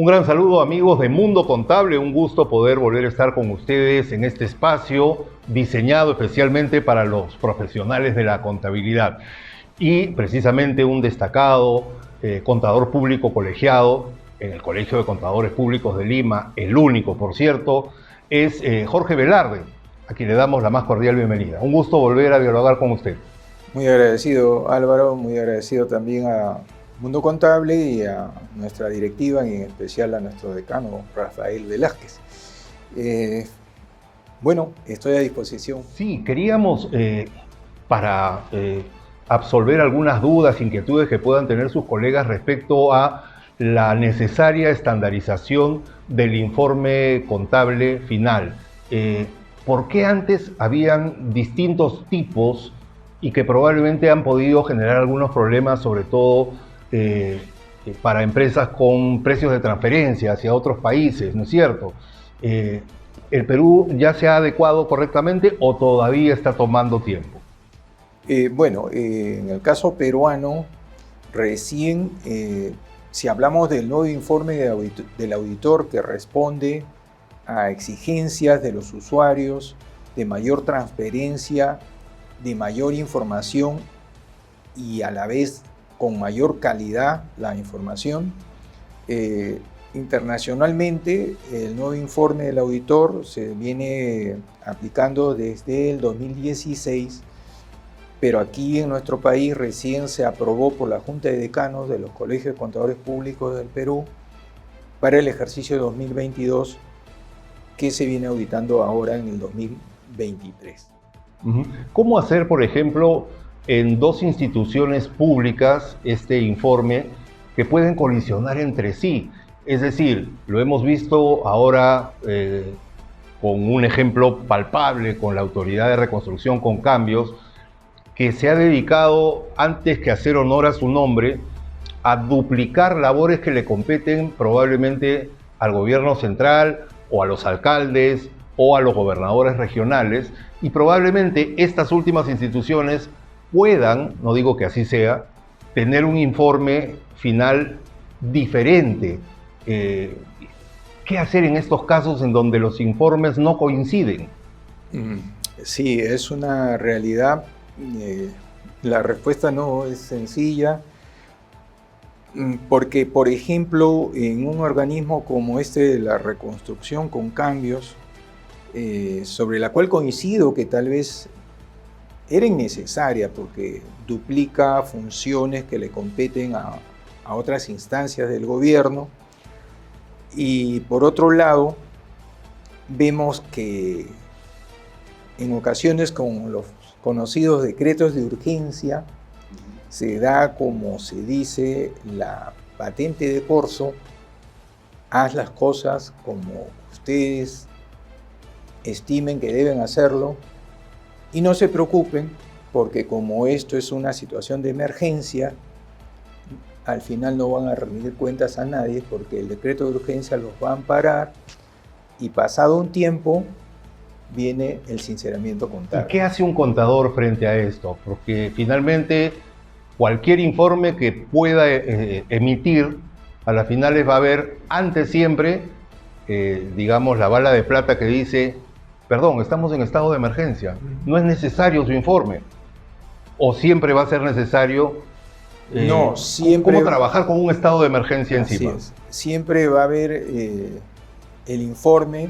Un gran saludo, amigos de Mundo Contable, un gusto poder volver a estar con ustedes en este espacio diseñado especialmente para los profesionales de la contabilidad. Y precisamente un destacado contador público colegiado en el Colegio de Contadores Públicos de Lima, el único, por cierto, es Jorge Velarde, a quien le damos la más cordial bienvenida. Un gusto volver a dialogar con usted. Muy agradecido, Álvaro, muy agradecido también a Mundo Contable y a nuestra directiva, y en especial a nuestro decano, Rafael Velázquez. Bueno, estoy a disposición. Sí, queríamos, para absolver algunas dudas, inquietudes que puedan tener sus colegas respecto a la necesaria estandarización del informe contable final. ¿Por qué antes habían distintos tipos y que probablemente han podido generar algunos problemas, sobre todo para empresas con precios de transferencia hacia otros países, ¿no es cierto? ¿El Perú ya se ha adecuado correctamente o todavía está tomando tiempo? En el caso peruano, si hablamos del nuevo informe del auditor que responde a exigencias de los usuarios, de mayor transparencia, de mayor información y a la vez con mayor calidad la información. Internacionalmente, el nuevo informe del auditor se viene aplicando desde el 2016, pero aquí en nuestro país recién se aprobó por la Junta de Decanos de los Colegios de Contadores Públicos del Perú para el ejercicio 2022, que se viene auditando ahora en el 2023. ¿Cómo hacer, por ejemplo, en dos instituciones públicas este informe que pueden colisionar entre sí? Es decir, lo hemos visto ahora con un ejemplo palpable con la Autoridad de Reconstrucción con Cambios, que se ha dedicado, antes que hacer honor a su nombre, a duplicar labores que le competen probablemente al gobierno central o a los alcaldes o a los gobernadores regionales, y probablemente estas últimas instituciones puedan, no digo que así sea, tener un informe final diferente. ¿Qué hacer en estos casos en donde los informes no coinciden? Sí, es una realidad. La respuesta no es sencilla, porque, por ejemplo, en un organismo como este de la reconstrucción con cambios, sobre la cual coincido que tal vez era innecesaria porque duplica funciones que le competen a otras instancias del gobierno, y por otro lado vemos que en ocasiones con los conocidos decretos de urgencia se da, como se dice, la patente de corso: haz las cosas como ustedes estimen que deben hacerlo y no se preocupen, porque como esto es una situación de emergencia, al final no van a rendir cuentas a nadie porque el decreto de urgencia los va a amparar, y pasado un tiempo viene el sinceramiento contable. ¿Y qué hace un contador frente a esto? Porque finalmente cualquier informe que pueda emitir, a las finales va a haber antes siempre, digamos, la bala de plata que dice: perdón, estamos en estado de emergencia, no es necesario su informe. ¿O siempre va a ser necesario? No, siempre. ¿Cómo trabajar con un estado de emergencia Así encima? es. Siempre va a haber el informe,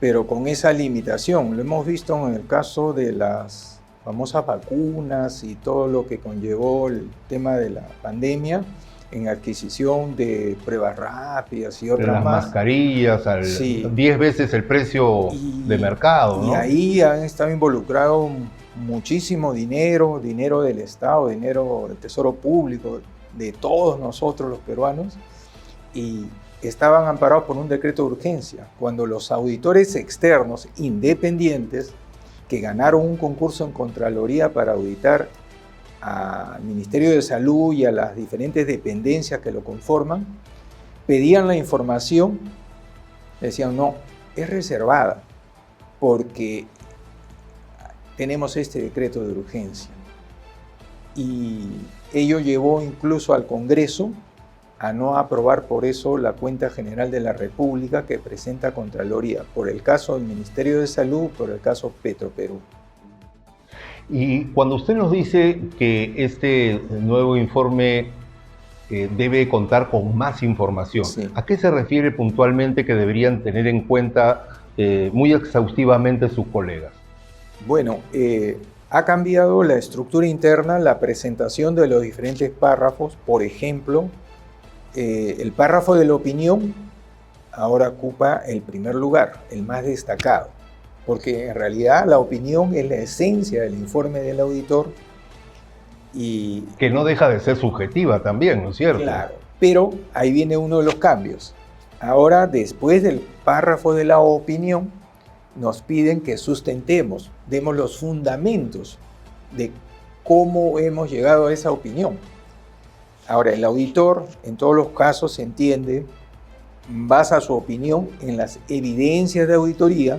pero con esa limitación. Lo hemos visto en el caso de las famosas vacunas y todo lo que conllevó el tema de la pandemia, en adquisición de pruebas rápidas y otras más. Las mascarillas, Sí. 10 veces el precio de mercado, ¿no? Y ahí han estado involucrados muchísimo dinero del Estado, dinero del Tesoro Público, de todos nosotros los peruanos, y estaban amparados por un decreto de urgencia. Cuando los auditores externos independientes, que ganaron un concurso en Contraloría para auditar al Ministerio de Salud y a las diferentes dependencias que lo conforman, pedían la información, decían: no, es reservada porque tenemos este decreto de urgencia. Y ello llevó incluso al Congreso a no aprobar por eso la cuenta general de la República que presenta Contraloría, por el caso del Ministerio de Salud, por el caso Petroperú. Y cuando usted nos dice que este nuevo informe debe contar con más información, Sí. ¿a qué se refiere puntualmente que deberían tener en cuenta muy exhaustivamente sus colegas? Bueno, ha cambiado la estructura interna, la presentación de los diferentes párrafos. Por ejemplo, el párrafo de la opinión ahora ocupa el primer lugar, el más destacado, porque en realidad la opinión es la esencia del informe del auditor y... Que no deja de ser subjetiva también, ¿no es cierto? Claro, pero ahí viene uno de los cambios. Ahora, después del párrafo de la opinión, nos piden que sustentemos, demos los fundamentos de cómo hemos llegado a esa opinión. Ahora, el auditor, en todos los casos, se entiende, basa su opinión en las evidencias de auditoría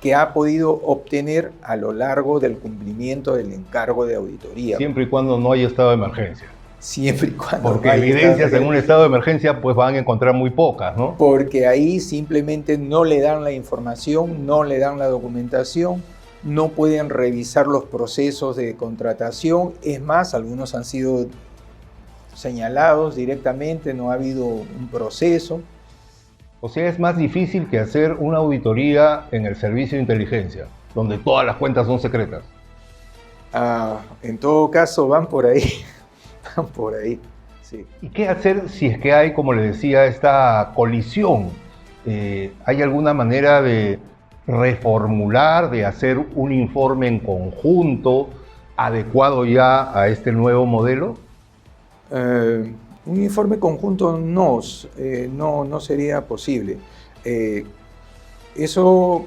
que ha podido obtener a lo largo del cumplimiento del encargo de auditoría. Siempre y cuando no haya estado de emergencia. Siempre y cuando Porque evidencias en un estado de emergencia pues van a encontrar muy pocas, ¿no? Porque ahí simplemente no le dan la información, no le dan la documentación, no pueden revisar los procesos de contratación. Es más, algunos han sido señalados directamente, no ha habido un proceso. O sea, es más difícil que hacer una auditoría en el servicio de inteligencia, donde todas las cuentas son secretas. En todo caso, van por ahí. Van por ahí, sí. ¿Y qué hacer si es que hay, como le decía, esta colisión? ¿Hay alguna manera de reformular, de hacer un informe en conjunto adecuado ya a este nuevo modelo? Un informe conjunto no sería posible. Eso,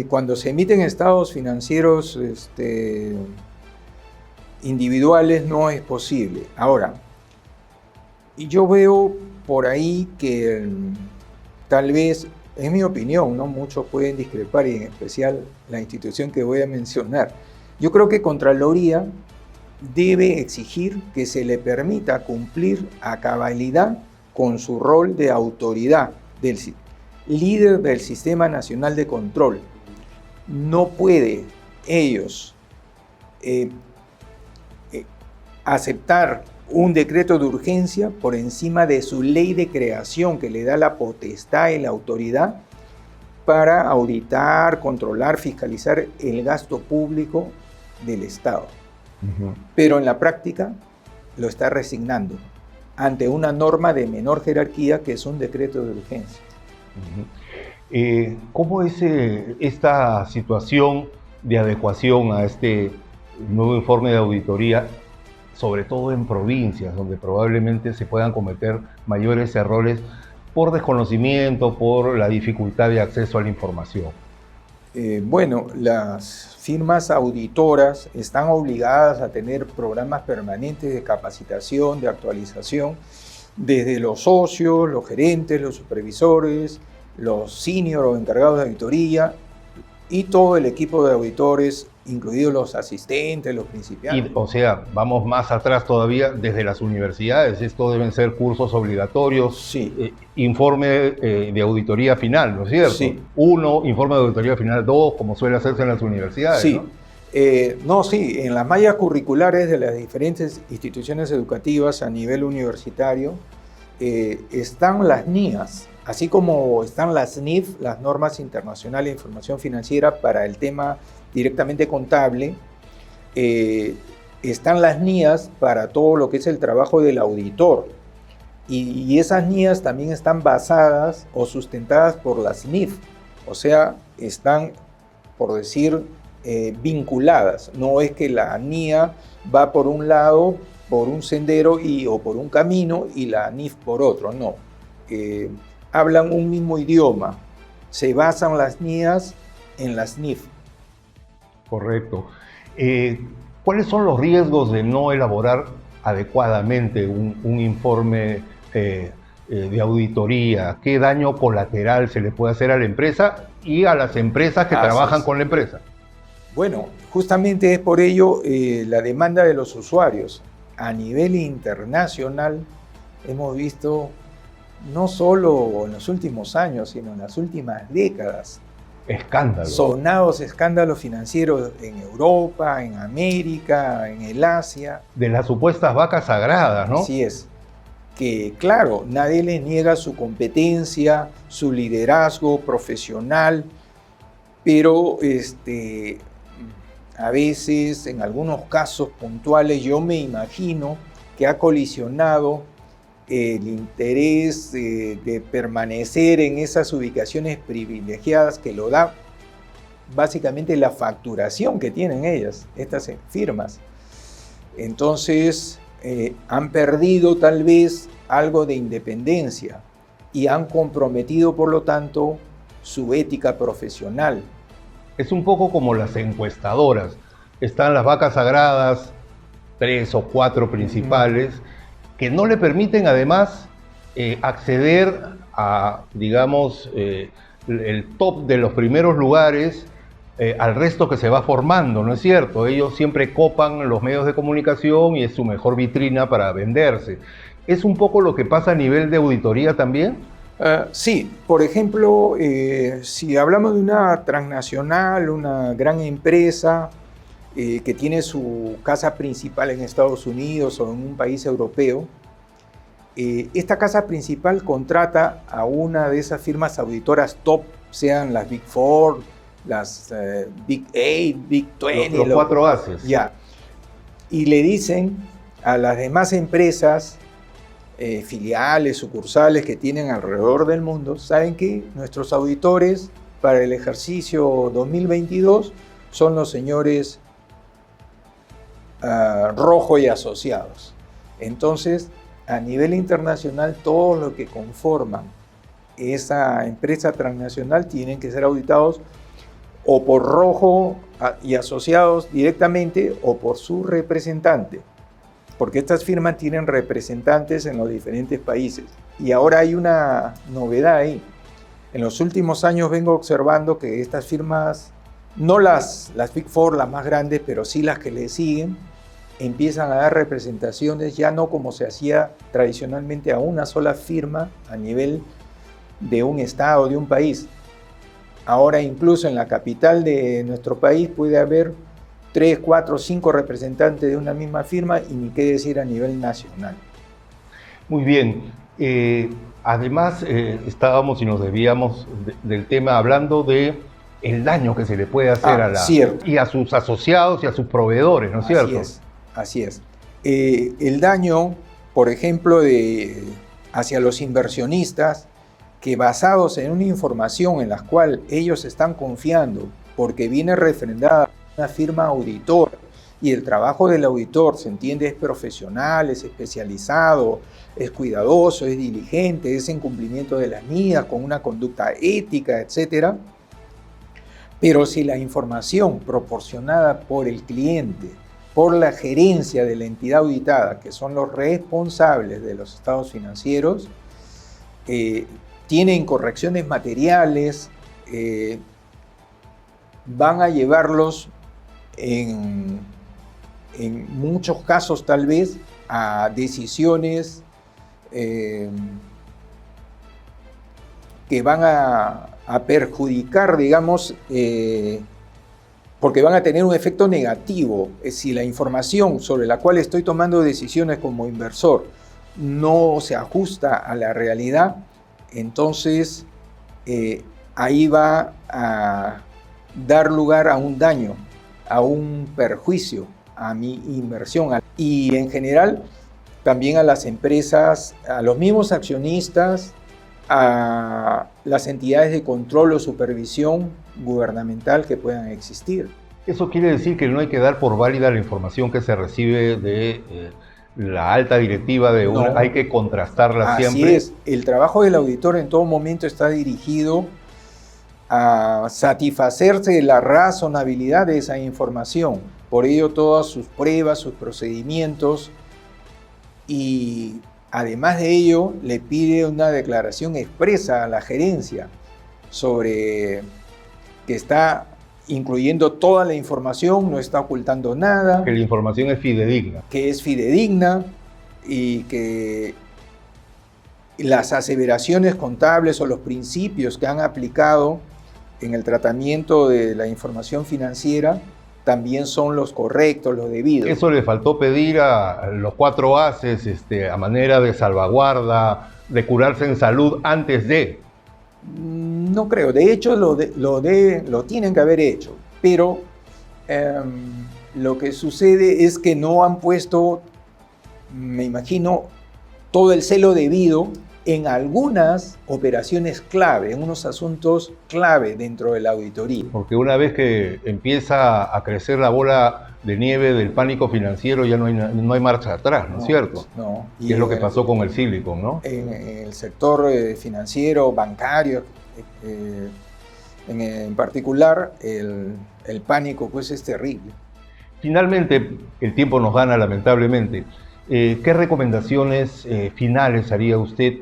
cuando se emiten estados financieros individuales, no es posible. Ahora, yo veo por ahí que tal vez, en mi opinión, ¿no? Muchos pueden discrepar, y en especial la institución que voy a mencionar. Yo creo que Contraloría debe exigir que se le permita cumplir a cabalidad con su rol de autoridad, del líder del Sistema Nacional de Control. No puede ellos aceptar un decreto de urgencia por encima de su ley de creación, que le da la potestad y la autoridad para auditar, controlar, fiscalizar el gasto público del Estado. Pero en la práctica lo está resignando ante una norma de menor jerarquía, que es un decreto de urgencia. ¿Cómo es esta situación de adecuación a este nuevo informe de auditoría, sobre todo en provincias, donde probablemente se puedan cometer mayores errores por desconocimiento, por la dificultad de acceso a la información? Bueno, las firmas auditoras están obligadas a tener programas permanentes de capacitación, de actualización, desde los socios, los gerentes, los supervisores, los senior o encargados de auditoría y todo el equipo de auditores, incluidos los asistentes, los principiantes. O sea, vamos más atrás todavía, desde las universidades. Esto deben ser cursos obligatorios. Sí. Informe de auditoría final, ¿no es cierto? Sí. 1, informe de auditoría final 2, como suele hacerse en las universidades. Sí. ¿No? Sí, en las mallas curriculares de las diferentes instituciones educativas a nivel universitario están las NIAs, así como están las NIF, las normas internacionales de información financiera para el tema directamente contable. Están las NIAs para todo lo que es el trabajo del auditor, y esas NIAs también están basadas o sustentadas por las NIF, o sea, están, por decir, vinculadas. No es que la NIA va por un lado, por un sendero o por un camino, y la NIF por otro, no. Hablan un mismo idioma, se basan las NIAs en las NIF. Correcto. ¿Cuáles son los riesgos de no elaborar adecuadamente un informe de auditoría? ¿Qué daño colateral se le puede hacer a la empresa y a las empresas que trabajan con la empresa? Bueno, justamente es por ello la demanda de los usuarios. a nivel internacional hemos visto, no solo en los últimos años, sino en las últimas décadas, Escándalo. sonados escándalos financieros en Europa, en América, en el Asia. De las supuestas vacas sagradas, ¿no? Así es. Que claro, nadie les niega su competencia, su liderazgo profesional, pero a veces, en algunos casos puntuales, yo me imagino que ha colisionado el interés de permanecer en esas ubicaciones privilegiadas que lo da básicamente la facturación que tienen ellas, estas firmas. Entonces, han perdido tal vez algo de independencia y han comprometido, por lo tanto, su ética profesional. Es un poco como las encuestadoras. Están las vacas sagradas, 3 o 4 principales, que no le permiten además acceder a, digamos, el top de los primeros lugares al resto que se va formando, ¿no es cierto? Ellos siempre copan los medios de comunicación y es su mejor vitrina para venderse. ¿Es un poco lo que pasa a nivel de auditoría también? Sí, por ejemplo, si hablamos de una transnacional, una gran empresa que tiene su casa principal en Estados Unidos o en un país europeo, esta casa principal contrata a una de esas firmas auditoras top, sean las Big Four, las Big 8, Big 20. Los 4 haces. Ya. Y le dicen a las demás empresas, filiales, sucursales que tienen alrededor del mundo, ¿saben qué? Nuestros auditores para el ejercicio 2022 son los señores Rojo y Asociados. Entonces, a nivel internacional, todos los que conforman esa empresa transnacional tienen que ser auditados o por Rojo y Asociados directamente o por su representante, porque estas firmas tienen representantes en los diferentes países. Y ahora hay una novedad ahí. En los últimos años vengo observando que estas firmas, no las Big Four, las más grandes, pero sí las que le siguen, empiezan a dar representaciones ya no como se hacía tradicionalmente a una sola firma a nivel de un estado, de un país. Ahora incluso en la capital de nuestro país puede haber 3, 4, 5 representantes de una misma firma y ni qué decir a nivel nacional. Muy bien. Además, estábamos y nos debíamos del tema hablando de el daño que se le puede hacer y a sus asociados y a sus proveedores, ¿no es cierto? Así es. El daño, por ejemplo, hacia los inversionistas, que basados en una información en la cual ellos están confiando, porque viene refrendada una firma auditora, y el trabajo del auditor, se entiende, es profesional, es especializado, es cuidadoso, es diligente, es en cumplimiento de las mías, con una conducta ética, etc. Pero si la información proporcionada por el cliente, por la gerencia de la entidad auditada, que son los responsables de los estados financieros, tiene incorrecciones materiales, van a llevarlos en muchos casos tal vez a decisiones que van a perjudicar, digamos, porque van a tener un efecto negativo. Si la información sobre la cual estoy tomando decisiones como inversor no se ajusta a la realidad, entonces ahí va a dar lugar a un daño, a un perjuicio a mi inversión y en general también a las empresas, a los mismos accionistas, a las entidades de control o supervisión gubernamental que puedan existir. Eso quiere decir que no hay que dar por válida la información que se recibe de la alta directiva de una, no, hay que contrastarla siempre. Así es, el trabajo del auditor en todo momento está dirigido a satisfacerse de la razonabilidad de esa información. Por ello, todas sus pruebas, sus procedimientos, y además de ello, le pide una declaración expresa a la gerencia sobre que está incluyendo toda la información, no está ocultando nada. Que la información es fidedigna. Que es fidedigna y que las aseveraciones contables o los principios que han aplicado en el tratamiento de la información financiera también son los correctos, los debidos. Eso le faltó pedir a los 4 haces a manera de salvaguarda, de curarse en salud antes de. No creo, de hecho lo tienen que haber hecho, pero lo que sucede es que no han puesto, me imagino, todo el celo debido en algunas operaciones clave, en unos asuntos clave dentro de la auditoría. Porque una vez que empieza a crecer la bola de nieve del pánico financiero, ya no hay marcha atrás, ¿no es cierto? No. Y es lo que pasó con el Silicon, ¿no? En el sector financiero, bancario, en particular, el pánico pues es terrible. Finalmente, el tiempo nos gana lamentablemente. ¿Qué recomendaciones finales haría usted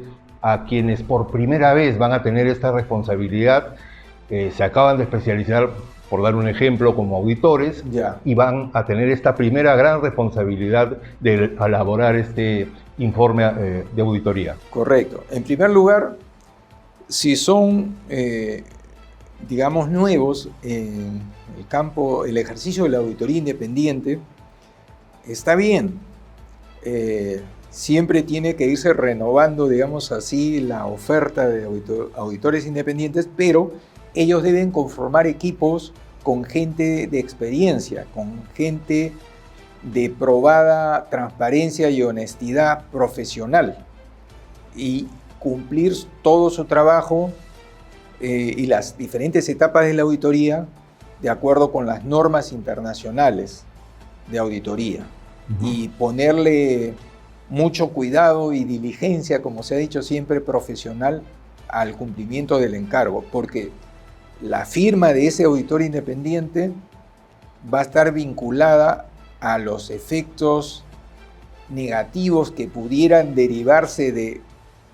a quienes por primera vez van a tener esta responsabilidad? Se acaban de especializar, por dar un ejemplo, como auditores, y van a tener esta primera gran responsabilidad de elaborar este informe de auditoría. Correcto. En primer lugar, si son, digamos, nuevos en el campo, el ejercicio de la auditoría independiente, está bien. Siempre tiene que irse renovando, digamos así, la oferta de auditores independientes, pero ellos deben conformar equipos con gente de experiencia, con gente de probada transparencia y honestidad profesional, y cumplir todo su trabajo y las diferentes etapas de la auditoría de acuerdo con las normas internacionales de auditoría. Y ponerle mucho cuidado y diligencia, como se ha dicho siempre, profesional al cumplimiento del encargo, porque la firma de ese auditor independiente va a estar vinculada a los efectos negativos que pudieran derivarse de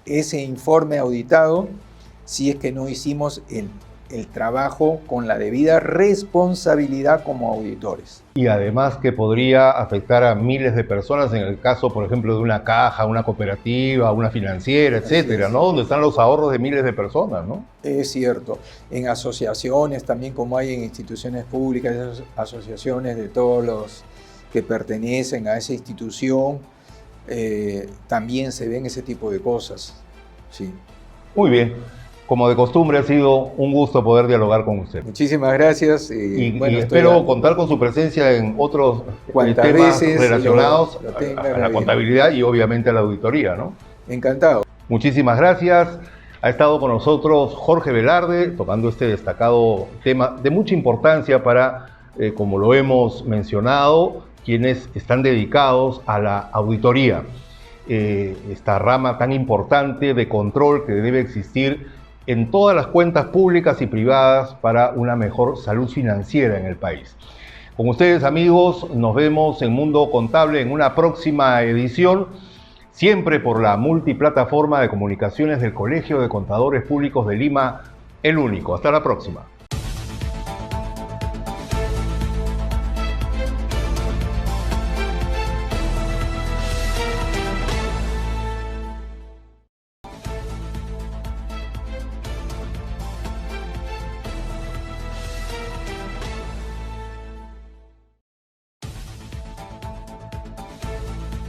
ese informe auditado si es que no hicimos el trabajo con la debida responsabilidad como auditores. Y además que podría afectar a miles de personas en el caso, por ejemplo, de una caja, una cooperativa, una financiera, etcétera, ¿no? Donde están los ahorros de miles de personas, ¿no? Es cierto. En asociaciones, también como hay en instituciones públicas, esas asociaciones de todos los que pertenecen a esa institución, también se ven ese tipo de cosas. Sí. Muy bien. Como de costumbre, ha sido un gusto poder dialogar con usted. Muchísimas gracias. Y espero contar con su presencia en otros temas relacionados a la contabilidad y obviamente a la auditoría, ¿no? Encantado. Muchísimas gracias. Ha estado con nosotros Jorge Velarde, tocando este destacado tema de mucha importancia para, como lo hemos mencionado, quienes están dedicados a la auditoría. Esta rama tan importante de control que debe existir en todas las cuentas públicas y privadas para una mejor salud financiera en el país. Con ustedes, amigos, nos vemos en Mundo Contable en una próxima edición, siempre por la multiplataforma de comunicaciones del Colegio de Contadores Públicos de Lima, el único. Hasta la próxima.